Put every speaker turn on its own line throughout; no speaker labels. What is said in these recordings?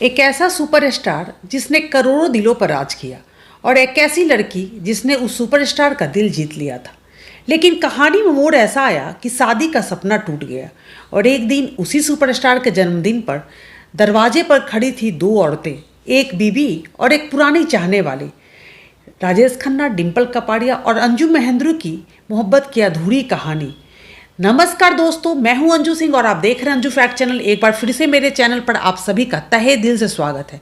एक ऐसा सुपरस्टार जिसने करोड़ों दिलों पर राज किया और एक ऐसी लड़की जिसने उस सुपरस्टार का दिल जीत लिया था। लेकिन कहानी में मोड़ ऐसा आया कि शादी का सपना टूट गया और एक दिन उसी सुपरस्टार के जन्मदिन पर दरवाजे पर खड़ी थी दो औरतें, एक बीबी और एक पुरानी चाहने वाली। राजेश खन्ना, डिम्पल कपाड़िया और अंजू महेंद्रू की मोहब्बत की अधूरी कहानी। नमस्कार दोस्तों, मैं हूं अंजू सिंह और आप देख रहे हैं अंजू फैक्ट चैनल। एक बार फिर से मेरे चैनल पर आप सभी का तहे दिल से स्वागत है।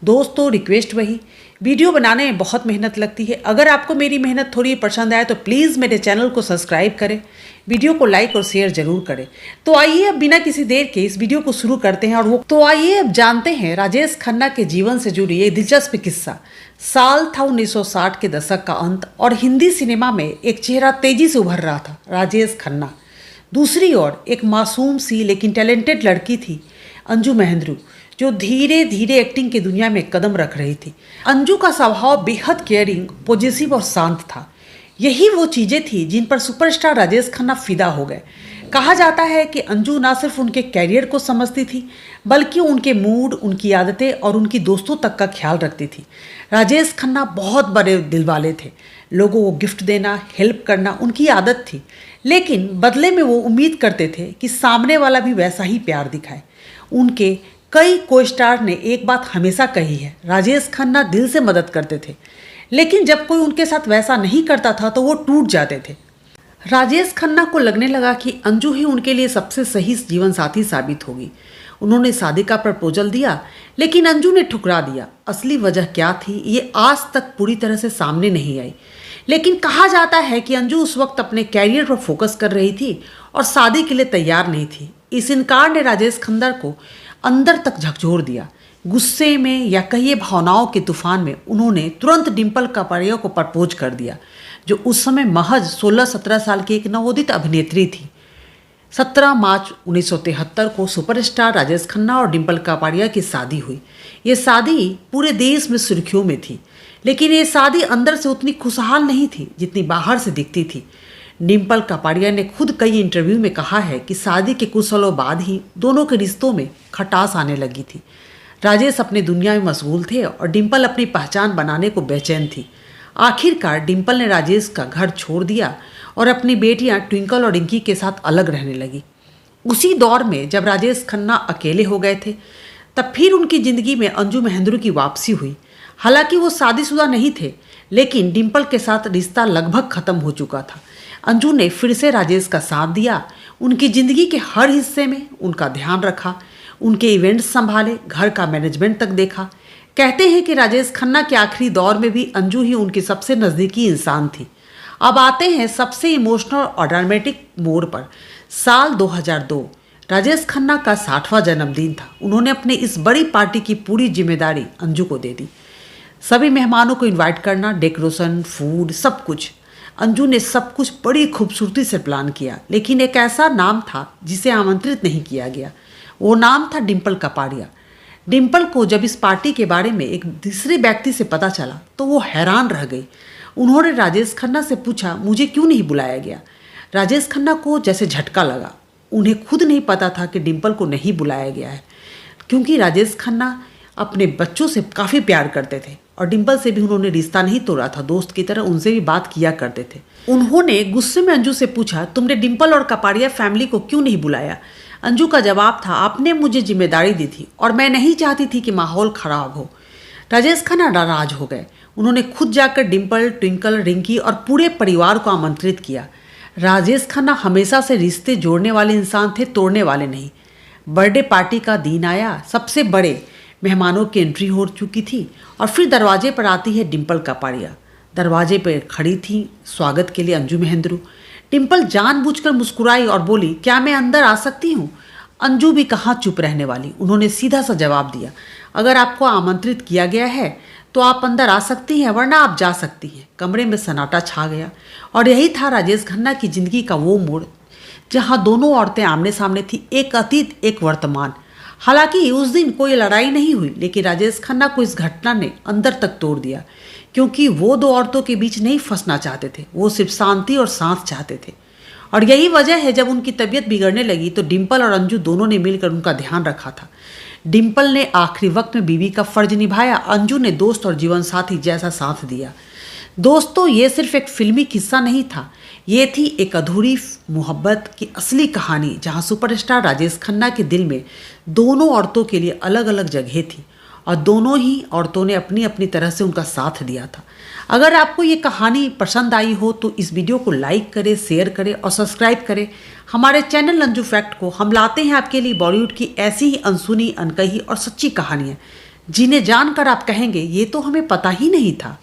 दोस्तों, रिक्वेस्ट वही, वीडियो बनाने में बहुत मेहनत लगती है। अगर आपको मेरी मेहनत थोड़ी पसंद आए तो प्लीज़ मेरे चैनल को सब्सक्राइब करें, वीडियो को लाइक और शेयर जरूर करें। तो आइए अब बिना किसी देर के इस वीडियो को शुरू करते हैं। आइए अब जानते हैं राजेश खन्ना के जीवन से जुड़ी एक दिलचस्प किस्सा। साल था 1960 के दशक का अंत और हिंदी सिनेमा में एक चेहरा तेजी से उभर रहा था, राजेश खन्ना। दूसरी ओर एक मासूम सी लेकिन टैलेंटेड लड़की थी, अंजू महेंद्रू, जो धीरे धीरे एक्टिंग की दुनिया में कदम रख रही थी। अंजू का स्वभाव बेहद केयरिंग, पॉजिटिव और शांत था। यही वो चीज़ें थी जिन पर सुपरस्टार राजेश खन्ना फिदा हो गए। कहा जाता है कि अंजू ना सिर्फ उनके कैरियर को समझती थी बल्कि उनके मूड, उनकी आदतें और उनकी दोस्तों तक का ख्याल रखती थी। राजेश खन्ना बहुत बड़े दिल वाले थे। लोगों को गिफ्ट देना, हेल्प करना उनकी आदत थी, लेकिन बदले में वो उम्मीद करते थे कि सामने वाला भी वैसा ही प्यार दिखाए। उनके कई को स्टार ने एक बात हमेशा कही है, राजेश खन्ना दिल से मदद करते थे, लेकिन जब कोई उनके साथ वैसा नहीं करता था तो वो टूट जाते थे। राजेश खन्ना को लगने लगा कि अंजू ही उनके लिए सबसे सही जीवन साथी साबित होगी। उन्होंने शादी का प्रपोजल दिया, लेकिन अंजू ने ठुकरा दिया। असली वजह क्या थी ये आज तक पूरी तरह से सामने नहीं आई, लेकिन कहा जाता है कि अंजू उस वक्त अपने कैरियर पर फोकस कर रही थी और शादी के लिए तैयार नहीं थी। इस इनकार ने राजेश खन्ना को अंदर तक झकझोर दिया। गुस्से में या कहिए भावनाओं के तूफान में उन्होंने तुरंत डिम्पल कपाड़िया को प्रपोज कर दिया, जो उस समय महज 16-17 साल की एक नवोदित अभिनेत्री थी। 17 मार्च 1973 को सुपरस्टार राजेश खन्ना और डिम्पल कपाड़िया की शादी हुई। ये शादी पूरे देश में सुर्खियों में थी, लेकिन ये शादी अंदर से उतनी खुशहाल नहीं थी जितनी बाहर से दिखती थी। डिम्पल कपाड़िया ने खुद कई इंटरव्यू में कहा है कि शादी के कुछ सालों बाद ही दोनों के रिश्तों में खटास आने लगी थी। राजेश अपनी दुनिया में मशगूल थे और डिम्पल अपनी पहचान बनाने को बेचैन थी। आखिरकार डिम्पल ने राजेश का घर छोड़ दिया और अपनी बेटियां ट्विंकल और रिंकी के साथ अलग रहने लगी। उसी दौर में जब राजेश खन्ना अकेले हो गए थे, तब फिर उनकी ज़िंदगी में अंजू महेंद्रू की वापसी हुई। हालांकि वो शादीशुदा नहीं थे, लेकिन डिम्पल के साथ रिश्ता लगभग ख़त्म हो चुका था। अंजू ने फिर से राजेश का साथ दिया, उनकी ज़िंदगी के हर हिस्से में उनका ध्यान रखा, उनके इवेंट्स संभाले, घर का मैनेजमेंट तक देखा। कहते हैं कि राजेश खन्ना के आखिरी दौर में भी अंजू ही उनकी सबसे नज़दीकी इंसान थी। अब आते हैं सबसे इमोशनल और ड्रामेटिक मोड़ पर। साल 2002 राजेश खन्ना का 60वां जन्मदिन था। उन्होंने अपने इस बड़ी पार्टी की पूरी जिम्मेदारी अंजू को दे दी। सभी मेहमानों को इनवाइट करना, डेकोरेशन, फूड, सब कुछ। अंजू ने सब कुछ बड़ी खूबसूरती से प्लान किया, लेकिन एक ऐसा नाम था जिसे आमंत्रित नहीं किया गया। वो नाम था डिम्पल कपाड़िया। डिम्पल को जब इस पार्टी के बारे में एक तीसरे व्यक्ति से पता चला तो वो हैरान रह गई। उन्होंने राजेश खन्ना से पूछा, मुझे क्यों नहीं बुलाया गया? राजेश खन्ना को जैसे झटका लगा। उन्हें खुद नहीं पता था कि डिम्पल को नहीं बुलाया गया है, क्योंकि राजेश खन्ना अपने बच्चों से काफ़ी प्यार करते थे और डिम्पल से भी उन्होंने रिश्ता नहीं तोड़ा था, दोस्त की तरह उनसे भी बात किया करते थे। उन्होंने गुस्से में अंजू से पूछा, तुमने डिम्पल और कपाड़िया फैमिली को क्यों नहीं बुलाया? अंजू का जवाब था, आपने मुझे जिम्मेदारी दी थी और मैं नहीं चाहती थी कि माहौल खराब हो। राजेश खन्ना नाराज हो गए। उन्होंने खुद जाकर डिम्पल, ट्विंकल, रिंकी और पूरे परिवार को आमंत्रित किया। राजेश खन्ना हमेशा से रिश्ते जोड़ने वाले इंसान थे, तोड़ने वाले नहीं। बर्थडे पार्टी का दिन आया, सबसे बड़े मेहमानों की एंट्री हो चुकी थी और फिर दरवाजे पर आती है डिम्पल कपाड़िया। दरवाजे पर खड़ी थी स्वागत के लिए अंजू महेंद्रू। डिम्पल जानबूझकर मुस्कुराई और बोली, क्या मैं अंदर आ सकती हूँ? अंजू भी कहाँ चुप रहने वाली। उन्होंने सीधा सा जवाब दिया, अगर आपको आमंत्रित किया गया है तो आप अंदर आ सकती हैं, वरना आप जा सकती हैं। कमरे में सन्नाटा छा गया और यही था राजेश खन्ना की जिंदगी का वो मोड़ जहाँ दोनों औरतें आमने सामने थी, एक अतीत एक वर्तमान। हालांकि उस दिन कोई लड़ाई नहीं हुई, लेकिन राजेश खन्ना को इस घटना ने अंदर तक तोड़ दिया, क्योंकि वो दो औरतों के बीच नहीं फंसना चाहते थे, वो सिर्फ शांति और साथ चाहते थे। और यही वजह है जब उनकी तबीयत बिगड़ने लगी तो डिम्पल और अंजू दोनों ने मिलकर उनका ध्यान रखा था। डिम्पल ने आखिरी वक्त में बीवी का फर्ज निभाया, अंजू ने दोस्त और जीवन साथी जैसा साथ दिया। दोस्तों, ये सिर्फ एक फिल्मी किस्सा नहीं था, ये थी एक अधूरी मोहब्बत की असली कहानी, जहां सुपरस्टार राजेश खन्ना के दिल में दोनों औरतों के लिए अलग अलग जगह थी और दोनों ही औरतों ने अपनी अपनी तरह से उनका साथ दिया था। अगर आपको ये कहानी पसंद आई हो तो इस वीडियो को लाइक करें, शेयर करें और सब्सक्राइब करें हमारे चैनल अंजू फैक्ट को। हम लाते हैं आपके लिए बॉलीवुड की ऐसी ही अनसुनी, अनकही और सच्ची कहानियाँ जिन्हें जानकर आप कहेंगे ये तो हमें पता ही नहीं था।